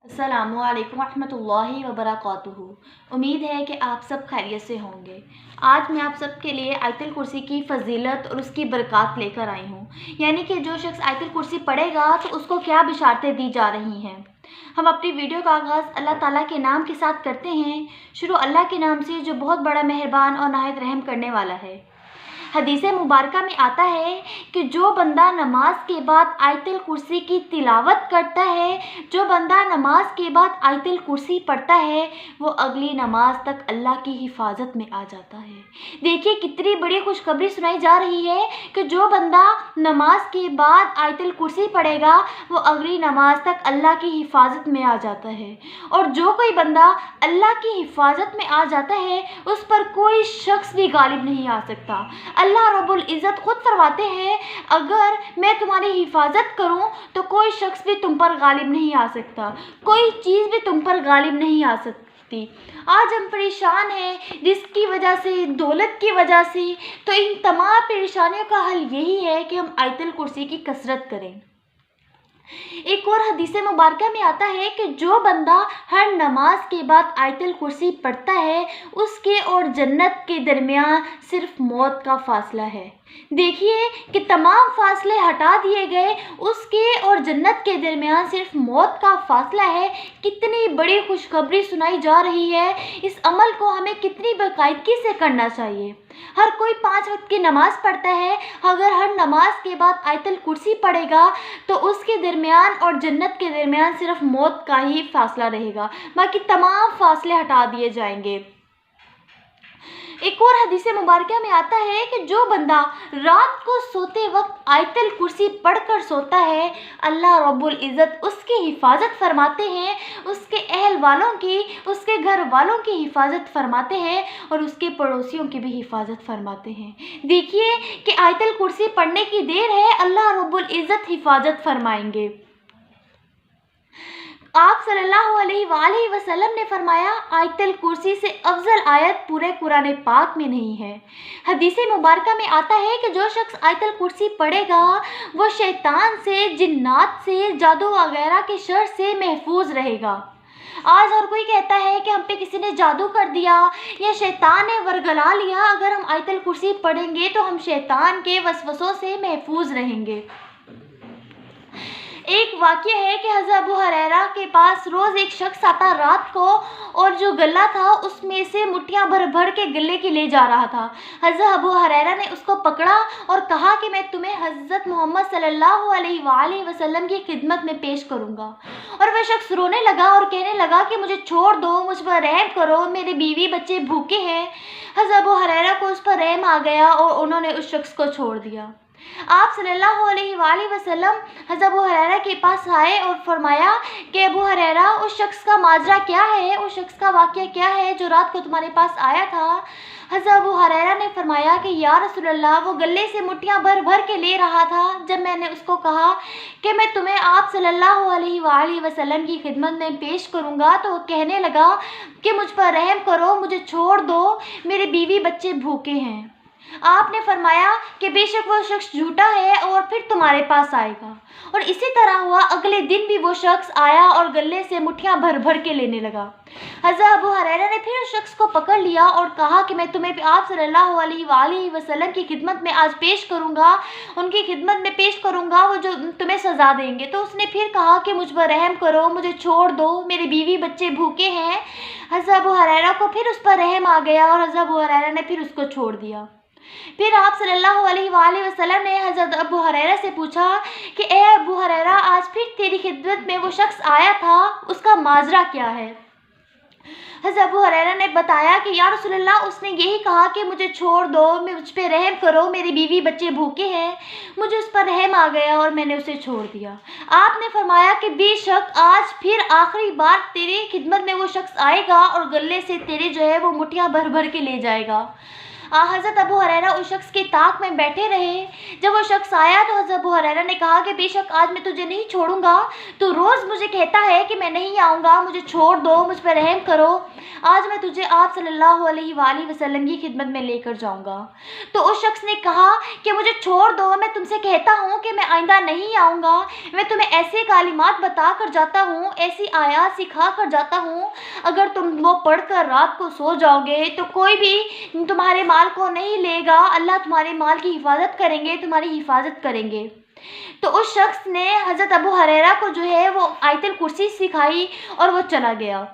अस्सलामु अलैकुम रहमतुल्लाहि व बरकातुहू। उम्मीद है कि आप सब खैरियत से होंगे। आज मैं आप सब के लिए आयतुल कुर्सी की फ़जीलत और उसकी बरक़ात लेकर आई हूँ। यानी कि जो शख्स आयतुल कुर्सी पढ़ेगा तो उसको क्या बिशारतें दी जा रही हैं। हम अपनी वीडियो का आगाज़ अल्लाह ताला के नाम के साथ करते हैं। शुरू अल्लाह के नाम से जो बहुत बड़ा मेहरबान और नाहित रहम करने वाला है। हदीस मुबारका में आता है कि जो बंदा नमाज के बाद आयतुल कुर्सी की तिलावत करता है, जो बंदा नमाज के बाद आयतुल कुर्सी पढ़ता है, वो अगली नमाज तक अल्लाह की हिफाजत में आ जाता है। देखिए कितनी बड़ी खुशखबरी सुनाई जा रही है कि जो बंदा नमाज के बाद आयतुल कुर्सी पढ़ेगा वो अगली नमाज तक अल्लाह की हिफाजत में आ जाता है। और जो कोई बंदा अल्लाह की हिफाजत में आ जाता है उस पर कोई शख्स भी गालिब नहीं आ सकता। अल्लाह रब्बुल इज़्ज़त खुद फरमाते हैं, अगर मैं तुम्हारी हिफाजत करूं तो कोई शख्स भी तुम पर गालिब नहीं आ सकता, कोई चीज़ भी तुम पर गालिब नहीं आ सकती। आज हम परेशान हैं जिसकी वजह से, दौलत की वजह से, तो इन तमाम परेशानियों का हल यही है कि हम आयतुल कुर्सी की कसरत करें। एक और हदीस मुबारका में आता है कि जो बंदा हर नमाज के बाद आयतुल कुर्सी पढ़ता है उसके और जन्नत के दरमियान सिर्फ मौत का फासला है। देखिए कि तमाम फासले हटा दिए गए, उसके और जन्नत के दरमियान सिर्फ मौत का फासला है। कितनी बड़ी खुशखबरी सुनाई जा रही है। इस अमल को हमें कितनी बाकायदगी से करना चाहिए। हर कोई 5 वक्त की नमाज़ पढ़ता है, अगर हर नमाज के बाद आयतुल कुर्सी पढ़ेगा तो उसके दरमियान और जन्नत के दरमियान सिर्फ मौत का ही फासला रहेगा, बाकी तमाम फासले हटा दिए जाएंगे। एक और हदीस मुबारका में आता है कि जो बंदा रात को सोते वक्त आयतुल कुर्सी पढ़कर सोता है, अल्लाह रब्बुल इज़्ज़त उसकी हिफाजत फरमाते हैं, उसके अहल वालों की, उसके घर वालों की हिफाजत फरमाते हैं और उसके पड़ोसियों की भी हिफाजत फरमाते हैं। देखिए कि आयतुल कुर्सी पढ़ने की देर है, अल्लाह रब्बुल इज़्ज़त हिफाजत फरमाएंगे। आप सल्लल्लाहु अलैहि वसल्लम ने फरमाया, आयतुल कुर्सी से अफजल आयत पूरे कुरान पाक में नहीं है। हदीस मुबारका में आता है कि जो शख्स आयतुल कुर्सी पढ़ेगा वो शैतान से, जिन्नात से, जादू वगैरह के शर से महफूज रहेगा। आज हर कोई कहता है कि हम पे किसी ने जादू कर दिया या शैतान ने वरगला लिया। अगर हम आयतुल कुर्सी पढ़ेंगे तो हम शैतान के वसवसों से महफूज रहेंगे। एक वाक़या है कि हज़रत अबू हुरैरा के पास रोज़ एक शख्स आता रात को और जो गल्ला था उसमें से मुट्ठियाँ भर भर के गले की ले जा रहा था। हज़रत अबू हुरैरा ने उसको पकड़ा और कहा कि मैं तुम्हें हज़रत मोहम्मद सल्लल्लाहु अलैहि वसल्लम की खिदमत में पेश करूँगा। और वह शख्स रोने लगा और कहने लगा कि मुझे छोड़ दो, मुझ पर रहम करो, मेरे बीवी बच्चे भूखे हैं। हज़रत अबू हुरैरा को उस पर रहम आ गया और उन्होंने उस शख्स को छोड़ दिया। आप सल्लल्लाहु अलैहि वसल्लम हज़रत अबू हुरैरा के पास आए और फरमाया कि अबू हुरैरा, उस शख्स का माजरा क्या है, उस शख्स का वाक़या क्या है जो रात को तुम्हारे पास आया था। हज़रत अबू हुरैरा ने फरमाया कि या रसूल अल्लाह, वो गले से मुट्ठियाँ भर भर के ले रहा था। जब मैंने उसको कहा कि मैं तुम्हें आप सल्लल्लाहु अलैहि वसल्लम की खिदमत में पेश करूँगा तो वो कहने लगा कि मुझ पर रहम करो, मुझे छोड़ दो, मेरे बीवी बच्चे भूखे हैं। आपने फरमाया कि बेशक वो शख्स झूठा है और फिर तुम्हारे पास आएगा। और इसी तरह हुआ, अगले दिन भी वो शख्स आया और गले से मुट्ठियाँ भर भर के लेने लगा। हज़रत अबू हुरैरा ने फिर उस शख्स को पकड़ लिया और कहा कि मैं तुम्हें आप सल्लल्लाहु अलैहि वसल्लम की खिदमत में आज पेश करूँगा, उनकी खिदमत में पेश करूँगा, वो जो तुम्हें सज़ा देंगे। तो उसने फिर कहा कि मुझ पर रहम करो, मुझे छोड़ दो, मेरे बीवी बच्चे भूखे हैं। हज़रत अबू हुरैरा को फिर उस पर रहम आ गया और हज़रत अबू हुरैरा ने फिर उसको छोड़ दिया। फिर आप सल्लल्लाहु अलैहि वसल्लम ने हज़रत अबू हुरैरा से पूछा कि ए अबू हुरैरा, आज फिर तेरी खिदमत में वो शख्स आया था, उसका माजरा क्या है। हज़रत अबू हुरैरा ने बताया कि या रसूल अल्लाह, उसने यही कहा कि मुझे छोड़ दो, मुझ पे रहम करो, मेरी बीवी बच्चे भूखे हैं। मुझे उस पर रहम आ गया और मैंने उसे छोड़ दिया। आपने फरमाया कि बेशक आज फिर आखिरी बार तेरी खिदमत में वो शख्स आएगा और गले से तेरे जो है वो मुट्ठियाँ भर भर के ले जाएगा। हज़रत अबू हुरैरा उस शख्स की ताक में बैठे रहे। जब वो शख्स आया तो हज़रत अबू हुरैरा ने कहा कि बेशक आज मैं तुझे नहीं छोड़ूंगा, तो रोज़ मुझे कहता है कि मैं नहीं आऊँगा, मुझे छोड़ दो, मुझ पर रहम करो, आज मैं तुझे आप सल्लल्लाहु अलैहि वसल्लम की खिदमत में लेकर जाऊँगा। तो उस शख्स ने कहा कि मुझे छोड़ दो, मैं तुमसे कहता हूँ कि मैं आइंदा नहीं आऊँगा, मैं तुम्हें ऐसे कालिमात बता कर जाता हूँ, ऐसी आयत सिखा कर जाता हूँ, अगर तुम वो पढ़कर रात को सो जाओगे तो कोई भी तुम्हारे माल को नहीं लेगा, अल्लाह तुम्हारे माल की हिफाजत करेंगे, तुम्हारी हिफाजत करेंगे। तो उस शख्स ने हज़रत अबू हुरैरा को जो है वो आयतुल कुर्सी सिखाई और वो चला गया।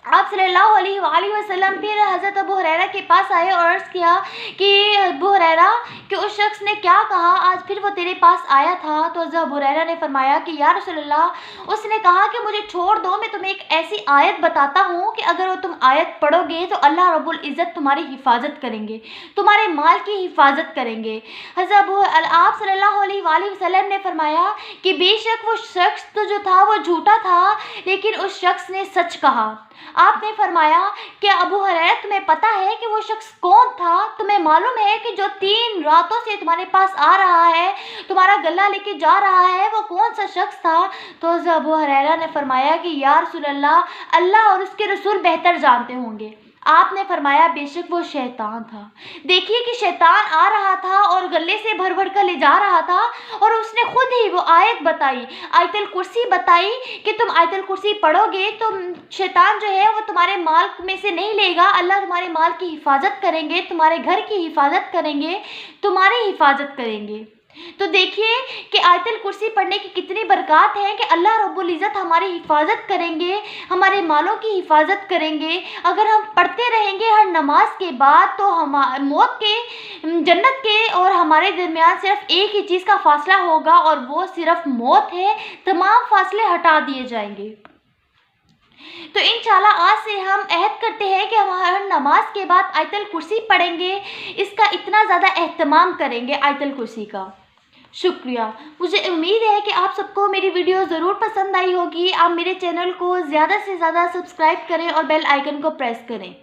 आप सल्लल्लाहु अलैहि वसल्लम फिर हज़रत अबू हुरैरा के पास आए और अर्ज़ किया कि अबू हुरैरा कि उस शख्स ने क्या कहा, आज फिर वो तेरे पास आया था। तो हज़रत अबू हुरैरा ने फरमाया कि या रसूल अल्लाह, उसने कहा कि मुझे छोड़ दो, मैं तुम्हें एक ऐसी आयत बताता हूँ कि अगर वो तुम आयत पढ़ोगे तो अल्लाह रब्बुल इज़्ज़त तुम्हारी हिफाजत करेंगे, तुम्हारे माल की हिफाजत करेंगे। आप सल्लल्लाहु अलैहि वसल्लम ने फरमाया कि बेशक वो शख्स तो जो था वो झूठा था, लेकिन उस शख्स ने सच कहा। आपने फरमाया कि अबू हुरैरा, तुम्हें पता है कि वो शख्स कौन था? तुम्हें मालूम है कि जो 3 रातों से तुम्हारे पास आ रहा है, तुम्हारा गला लेके जा रहा है, वो कौन सा शख्स था? तो अबू हुरैरा ने फरमाया कि या रसूल अल्लाह, अल्लाह और उसके रसूल बेहतर जानते होंगे। आपने फरमाया बेशक वो शैतान था। देखिए कि शैतान आ रहा था और गले से भर भर कर ले जा रहा था, और उसने खुद ही वो आयत बताई, आयतुल कुर्सी बताई कि तुम आयतुल कुर्सी पढ़ोगे तो शैतान जो है वो तुम्हारे माल में से नहीं लेगा, अल्लाह तुम्हारे माल की हिफाजत करेंगे, तुम्हारे घर की हिफाजत करेंगे, तुम्हारी हिफाजत करेंगे। तो देखिए कि आयतुल कुर्सी पढ़ने की कितनी बरकत है कि अल्लाह रब्बुल इज़्ज़त हमारी हिफाजत करेंगे, हमारे मालों की हिफाजत करेंगे। अगर हम पढ़ते रहेंगे हर नमाज के बाद, तो हम मौत के, जन्नत के और हमारे दरमियान सिर्फ एक ही चीज़ का फासला होगा, और वो सिर्फ मौत है। तमाम फासले हटा दिए जाएंगे। तो इंशाल्लाह आज से हम अहद करते हैं कि हम हर नमाज के बाद आयतुल कुर्सी पढ़ेंगे, इसका इतना ज़्यादा एहतमाम करेंगे आयतुल कुर्सी का। शुक्रिया। मुझे उम्मीद है कि आप सबको मेरी वीडियो ज़रूर पसंद आई होगी। आप मेरे चैनल को ज़्यादा से ज़्यादा सब्सक्राइब करें और बेल आइकन को प्रेस करें।